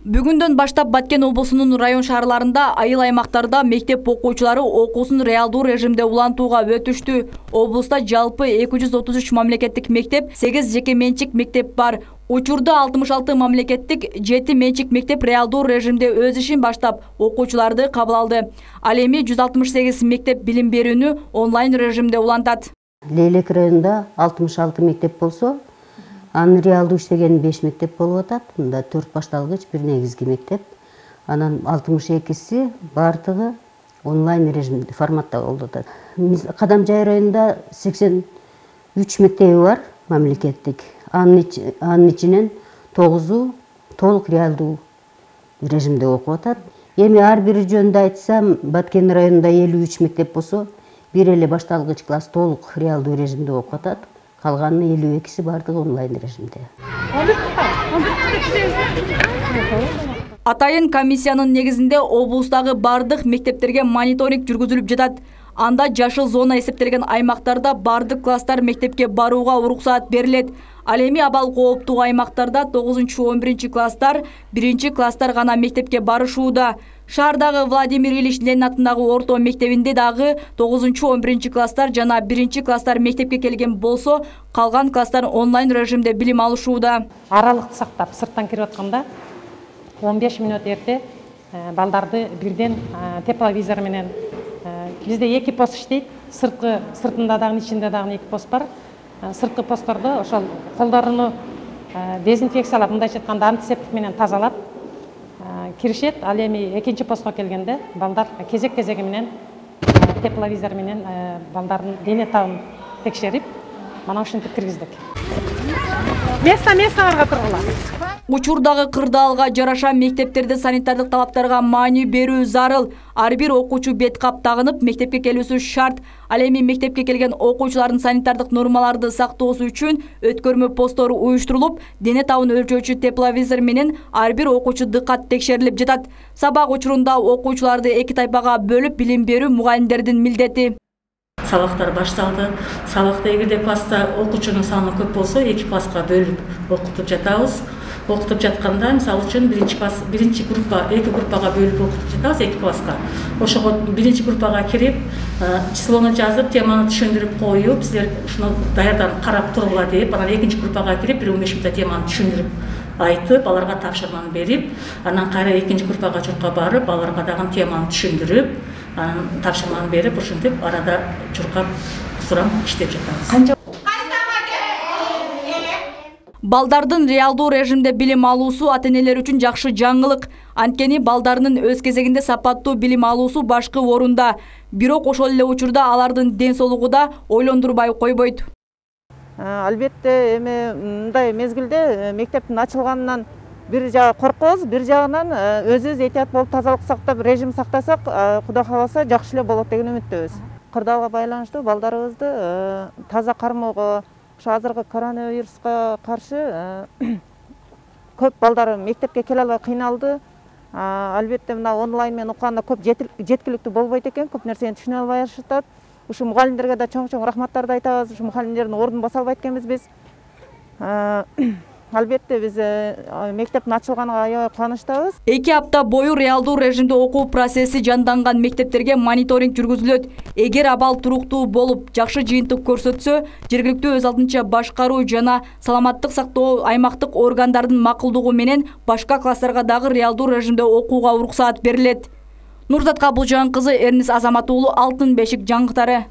Бүгүндөн баштап Баткен облусунун район шаарларында айыл аймактарда мектеп окуучулары окуусун реалдуу режимде улантууга өтүштү. Облуста жалпы 233 мамлекеттик мектеп, 8 жеке менчик мектеп бар. Учурда 66 мамлекеттик, 7 менчик мектеп реалдуу режимде өз ишин баштап, окуучуларды кабыл алды. Ал эми 168 мектеп билим берүүнү онлайн режимде улантат. Лейлек районунда 66 мектеп болсо, анын реалдуу иштеген 5 мектеп болуп атат. Мында 4 башталгыч, 1 негизги мектеп. Анан 62си бардыгы онлайн режимде форматта болуп атат. Кадамжай районунда 83 мектеби бар, мамлекеттик. Анын ичинен 9 толук реалдуу режимде окуп атат. Эми ар бири жөнүндө айтсам, Баткен районунда 53 мектеп болсо, бир эле башталгыч класс толук реалдуу режимде окуп атат. Калганын 52си бардыгы онлайн режимде. Атайын комиссиянын негизинде облустагы бардык мектептерге мониторинг жүргүзүлүп жатат. Анда жашыл зона эсептелген аймактарда бардык класстар мектепке барууга уруксаат берилет. Ал эми абал кооптуу аймактарда 9-11 класстар, 1 класстар гана мектепке барышууда. Шаардагы Владимир Ильич Ленин атындагы орто мектебинде дагы 9-11 класстар жана 1 класстар мектепке келген болсо, калган класстар онлайн режимде билим алышууда. Аралыкты сактап, сырттан кирип атканда 15 мүнөт эрте балдарды бирден тепловизор менен бизде 2 пост иштейт. Сыртында дагы, ичинде дагы 2 пост бар. Сырткы посттордо ошол колдоруну дезинфекциялап, мындайча айтканда антисептик менен тазалап киришет. Ал эми экинчи постко келгенде балдар кезек-кезеги менен тепловизор менен балдардын дене табын текшерип, мана ушинтип киргиздик. Место-местоңарга тургула. Учурдагы кырдаалга жараша мектептерде санитардык талаптарга маани берүү зарыл. Ар бир окуучу бет кап тагынып мектепке келүүсү шарт. Ал эми мектепке келген окуучулардын санитардык нормаларды сактоосу үчүн өткөрмө посттору уюштурулуп, дене табын өлчөөчү тепловизор менен ар бир окуучу дыкат текшерилип жатат. Сабак учурунда окуучуларды 2 тайпага бөлүп билим берүү мугалимдердин милдети. Сабактар башталды. Сабакта эгерде класста окуучунун саны көп болсо, 2 класска бөлүп окутуп жатабыз. Окутуп жатканда, мисалы үчүн 2 группага бөлүп окутуп жатабыз, 2 класска. Ошого 1 группага кирип, числону жазып, теманы түшүндүрүп коюп, силер ушуну даярдан карап тургула деп, анан 2 группага кирип, 1-15 мүнөттө теманы түшүндүрүп айтып, аларга тапшырманы берип, анан кайра 2 группага чуркап барып, аларга дагы теманы түшүндүрүп, анан тапшырманы берип, ушинтип арада чуркап сурам иштеп жатабыз. Балдардын реалдуу режимде билим алуусу ата-энелер үчүн жакшы жаңылык. Анткени балдарынын өз кезегинде сапаттуу билим алуусу башкы орунда. Бирок ошол эле учурда алардын ден соолугу да ойлондурбай койбойт. Албетте, эми мындай мезгилде мектептин ачылганынан бир жагы коркобуз, бир жагынан өзүбүз этият болуп тазалык сактап, режим сактасак, Кудай кааласа жакшы эле болот деген үмүттөбүз. Кырдаалга байланыштуу балдарыбызды таза кармоого, ошо азыркы коронавируска каршы көп балдар мектепке келе албай кыйналды. Албетте мына онлайн менен окуганда көп жеткиликтүү болбойт экен, көп нерсени түшүнө албай атышат. Ушу мугалимдерге да чоң-чоң рахматтарды айтабыз. Ушу мугалимдердин ордун баса албайт экенбиз биз. Албетте биз мектептин ачылганына аябай кубанычтабыз. 2 апта бою реалдуу режимде окуу процесси жанданган мектептерге мониторинг жүргүзүлөт. Эгер абал туруктуу болуп, жакшы жыйынтык көрсөтсө, жергиликтүү өз алдынча башкаруу жана саламаттык сактоо аймактык органдардын макулдугу менен башка класстарга дагы реалдуу режимде окууга уруксаат берилет. Нурзат Кабылжан кызы, Эрнис Азамат уулу, Алтын бешик жаңгыктары.